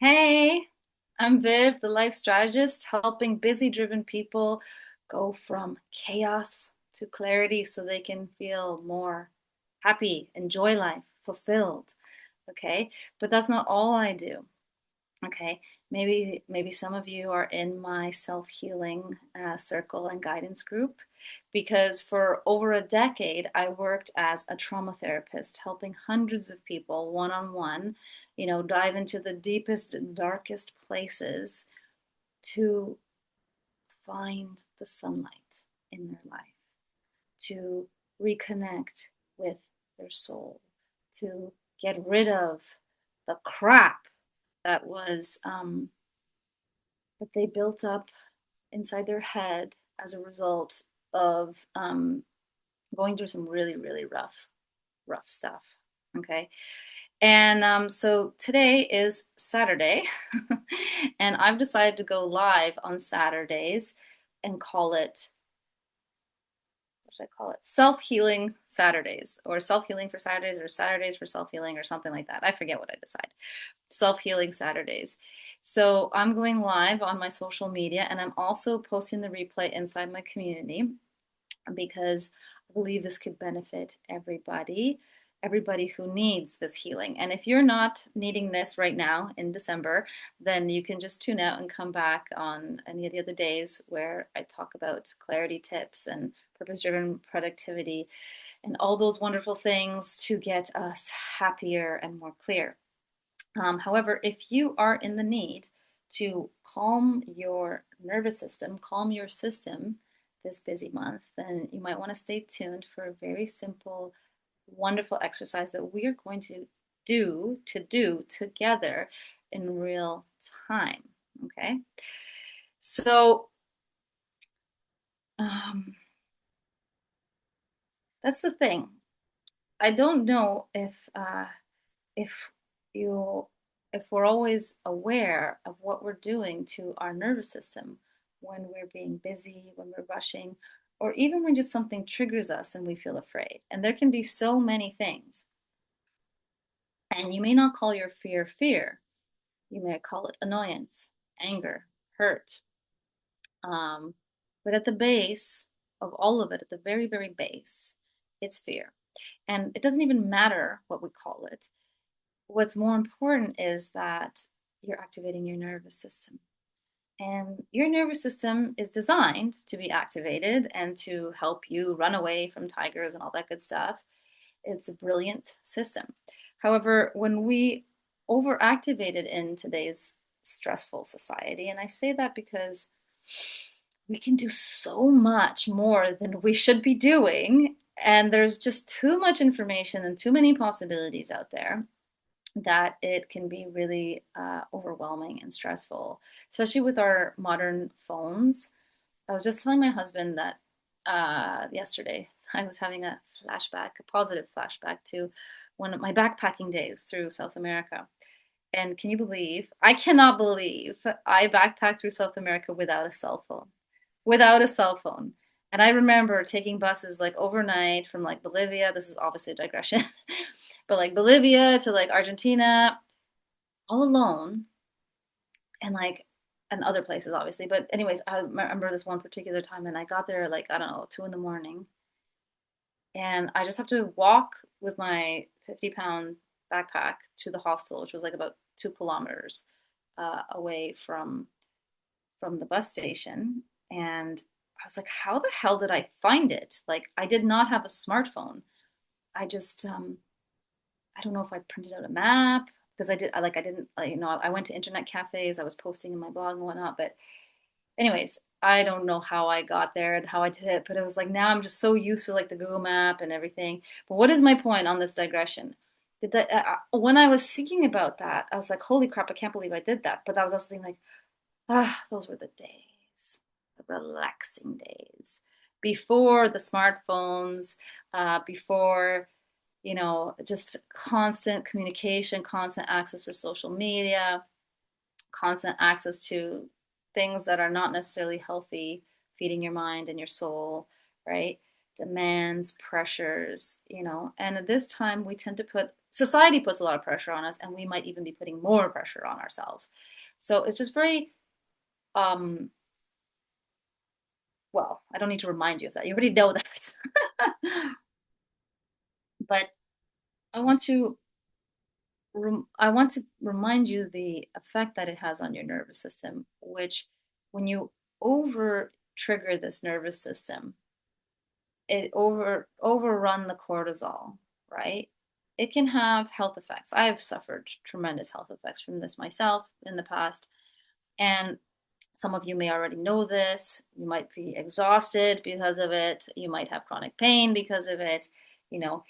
Hey, I'm Viv, the life strategist, helping busy driven people go from chaos to clarity so they can feel more happy, enjoy life, fulfilled. Okay. But that's not all I do. Okay. Maybe some of you are in my self-healing circle and guidance group because for over a decade I worked as a trauma therapist, helping hundreds of people one-on-one, dive into the deepest and darkest places to find the sunlight in their life, to reconnect with their soul, to get rid of the crap that was that they built up inside their head as a result of going through some really, really rough stuff. Okay. And so today is Saturday, and I've decided to go live on Saturdays and call it, what should I call it? Self-healing Saturdays, or self-healing for Saturdays, or Saturdays for self-healing, or something like that. I forget what I decide. Self-healing Saturdays. So I'm going live on my social media, and I'm also posting the replay inside my community because I believe this could benefit everybody who needs this healing. And if you're not needing this right now in December, then you can just tune out and come back on any of the other days where I talk about clarity tips and purpose-driven productivity and all those wonderful things to get us happier and more clear. However, if you are in the need to calm your nervous system, calm your system this busy month, then you might want to stay tuned for a very simple, wonderful exercise that we are going to do together in real time. Okay, so um, that's the thing. I don't know if you if we're always aware of what we're doing to our nervous system when we're being busy, when we're rushing, or even when just something triggers us and we feel afraid. And there can be so many things. And you may not call your fear fear. You may call it annoyance, anger, hurt. Um, but at the base of all of it, at the very, very base, it's fear. And it doesn't even matter what we call it. What's more important is that you're activating your nervous system. And your nervous system is designed to be activated and to help you run away from tigers and all that good stuff. It's a brilliant system. However, when we overactivate it in today's stressful society, and I say that because we can do so much more than we should be doing, and there's just too much information and too many possibilities out there that it can be really overwhelming and stressful, especially with our modern phones. I was just telling my husband that yesterday I was having a flashback, a positive flashback to one of my backpacking days through South America. And can you believe, I cannot believe I backpacked through South America without a cell phone. Without a cell phone. And I remember taking buses like overnight from like Bolivia. This is obviously a digression, but like Bolivia to like Argentina, all alone, and like and other places obviously. But anyways, I remember this one particular time, and I got there like I don't know 2 in the morning, and I just have to walk with my 50-pound backpack to the hostel, which was like about 2 kilometers away from the bus station. And I was like, how the hell did I find it? Like, I did not have a smartphone. I just, I don't know if I printed out a map because I didn't, like, I went to internet cafes, I was posting in my blog and whatnot. But, anyways, I don't know how I got there and how I did it, but it was like now I'm just so used to like the Google map and everything. But what is my point on this digression? When I was thinking about that, I was like, holy crap, I can't believe I did that. But I was also thinking, like, those were the days, the relaxing days before the smartphones, before, just constant communication, constant access to social media, constant access to things that are not necessarily healthy, feeding your mind and your soul, right? Demands, pressures. And at this time, we tend to put society puts a lot of pressure on us, and we might even be putting more pressure on ourselves. So it's just very, um, well, I don't need to remind you of that. You already know that. But I want to I want to remind you the effect that it has on your nervous system, which when you over trigger this nervous system, it overrun the cortisol, right? It can have health effects. I have suffered tremendous health effects from this myself in the past, and some of you may already know this. You might be exhausted because of it. You might have chronic pain because of it. You know,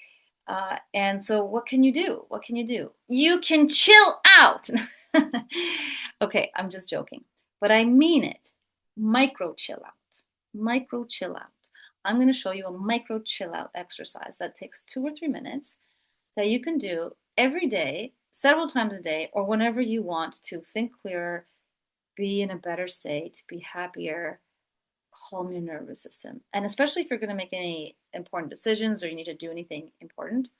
and so, what can you do? What can you do? You can chill out. Okay, I'm just joking, but I mean it. Micro chill out. Micro chill out. I'm going to show you a micro chill out exercise that takes 2 or 3 minutes that you can do every day, several times a day, or whenever you want to think clearer, be in a better state, be happier, calm your nervous system. And especially if you're going to make any important decisions or you need to do anything important,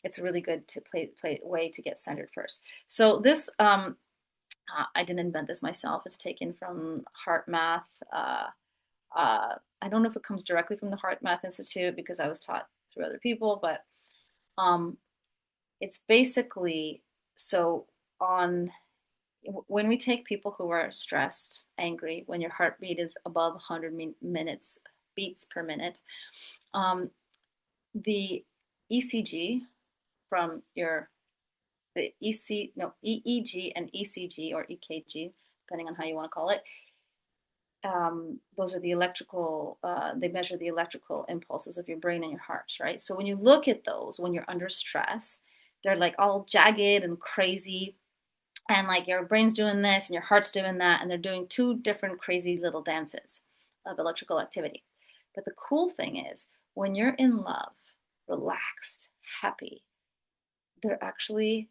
it's really good to play way to get centered first. So this, I didn't invent this myself. It's taken from Heart Math. I don't know if it comes directly from the Heart Math Institute because I was taught through other people, but um, it's basically so on when we take people who are stressed, angry, when your heartbeat is above 100 minutes beats per minute, um, the ECG from your the EC no EEG and ECG or EKG, depending on how you want to call it. Those are the electrical. They measure the electrical impulses of your brain and your heart, right? So when you look at those, when you're under stress, they're like all jagged and crazy, and like your brain's doing this and your heart's doing that, and they're doing two different crazy little dances of electrical activity. But the cool thing is when you're in love, relaxed, happy, they're actually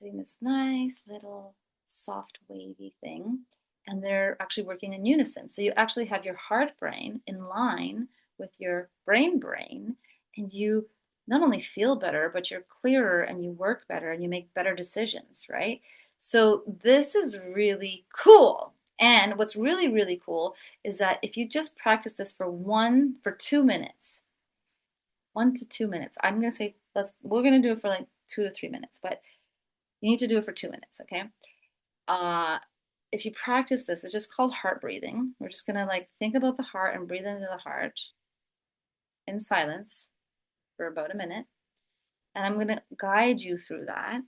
doing this nice little soft wavy thing, and they're actually working in unison. So you actually have your heart brain in line with your brain, and you not only feel better, but you're clearer and you work better and you make better decisions, right? So this is really cool. And what's really, really cool is that if you just practice this for 2 minutes, 1 to 2 minutes, I'm gonna say we're gonna do it for like 2 to 3 minutes, but you need to do it for 2 minutes, okay? Uh, if you practice this, it's just called heart breathing. We're just gonna like think about the heart and breathe into the heart in silence for about a minute. And I'm gonna guide you through that.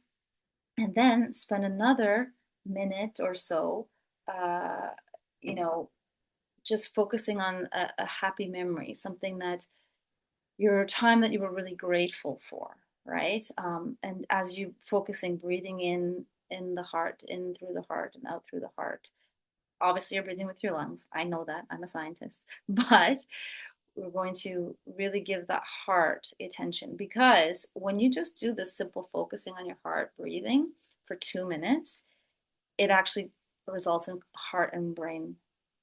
And then spend another minute or so, uh, you know, just focusing on a happy memory, something that your time that you were really grateful for, right? And as you focusing, breathing in the heart, in through the heart and out through the heart. Obviously, you're breathing with your lungs. I know that. I'm a scientist, but we're going to really give that heart attention because when you just do this simple focusing on your heart, breathing for 2 minutes, it actually results in heart and brain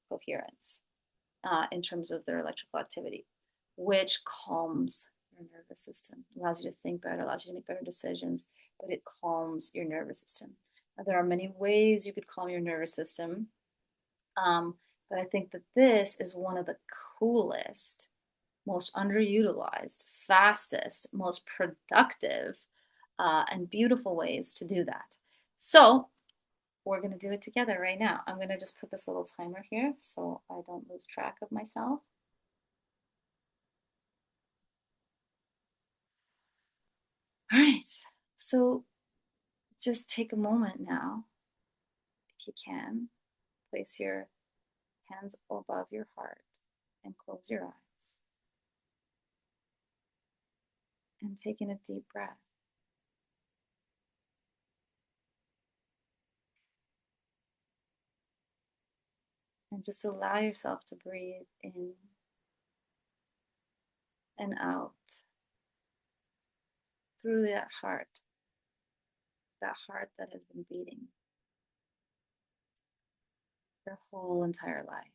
coherence in terms of their electrical activity, which calms your nervous system, allows you to think better, allows you to make better decisions, but it calms your nervous system. Now, there are many ways you could calm your nervous system, but I think that this is one of the coolest, most underutilized, fastest, most productive, and beautiful ways to do that. So, we're going to do it together right now. I'm going to just put this little timer here so I don't lose track of myself. All right. So just take a moment now, if you can. Place your hands above your heart and close your eyes. And take in a deep breath. And just allow yourself to breathe in and out through that heart that has been beating your whole entire life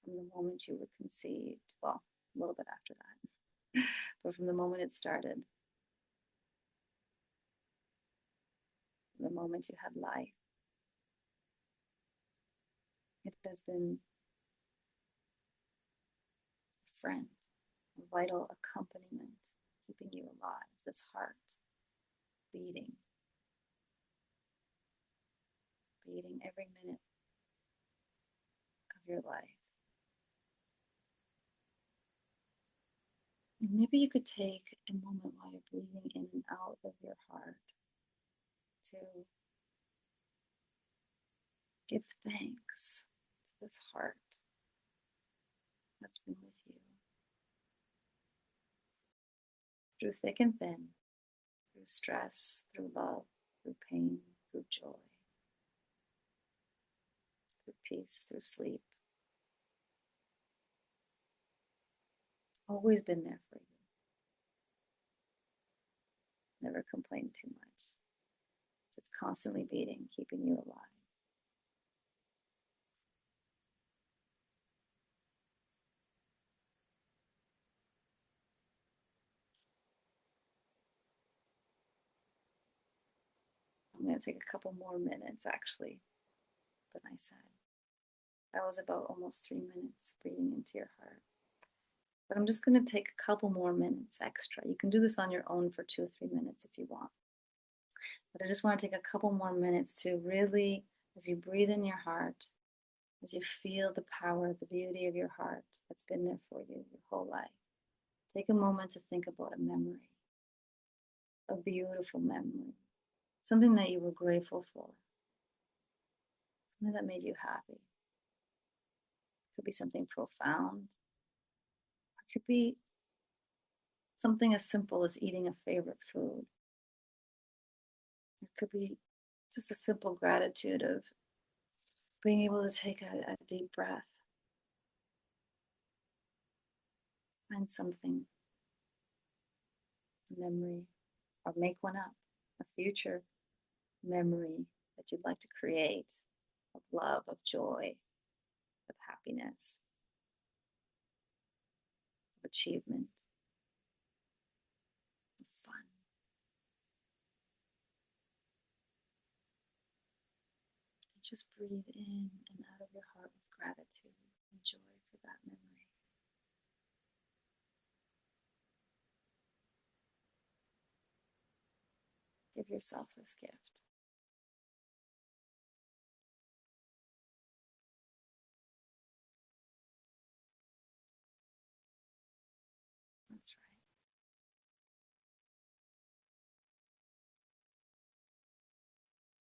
from the moment you were conceived. Well, a little bit after that, but from the moment it started. moment you had life. It has been a friend, a vital accompaniment, keeping you alive, this heart beating, beating every minute of your life. And maybe you could take a moment while you're breathing in and out of your heart to give thanks to this heart that's been with you through thick and thin, through stress, through love, through pain, through joy, through peace, through sleep. Always been there for you. Never complained too much. Just constantly beating, keeping you alive. I'm going to take a couple more minutes actually than I said. That was about almost 3 minutes breathing into your heart. But I'm just going to take a couple more minutes extra. You can do this on your own for 2 or 3 minutes if you want. But I just want to take a couple more minutes to really, as you breathe in your heart, as you feel the power, the beauty of your heart that's been there for you your whole life, take a moment to think about a memory, a beautiful memory, something that you were grateful for, something that made you happy. It could be something profound. It could be something as simple as eating a favorite food. It could be just a simple gratitude of being able to take a deep breath, find something, a memory, or make one up, a future memory that you'd like to create of love, of joy, of happiness, of achievement, of fun. And just breathe in and out of your heart with gratitude and joy for that memory. Give yourself this gift. That's right.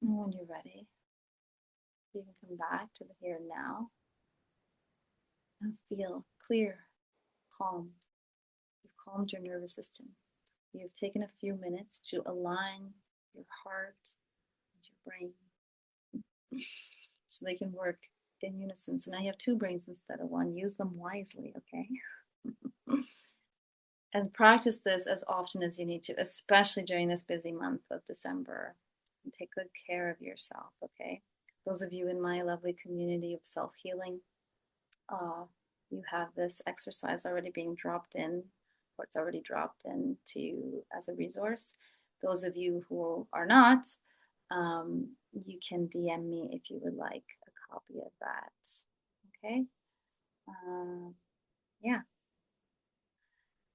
And when you're ready, you can come back to the here and now and feel clear, calm. You've calmed your nervous system. You've taken a few minutes to align your heart and your brain so they can work in unison. So now you have two brains instead of one. Use them wisely, okay? And practice this as often as you need to, especially during this busy month of December. And take good care of yourself, okay? Those of you in my lovely community of self healing, you have this exercise already being dropped in, or it's already dropped in to you as a resource. Those of you who are not, you can DM me if you would like a copy of that. Okay? Yeah.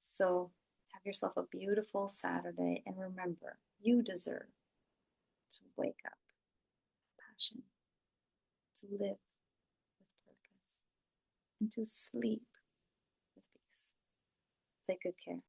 So have yourself a beautiful Saturday, and remember, you deserve to wake up with passion, to live with purpose, and to sleep with peace. Take good care.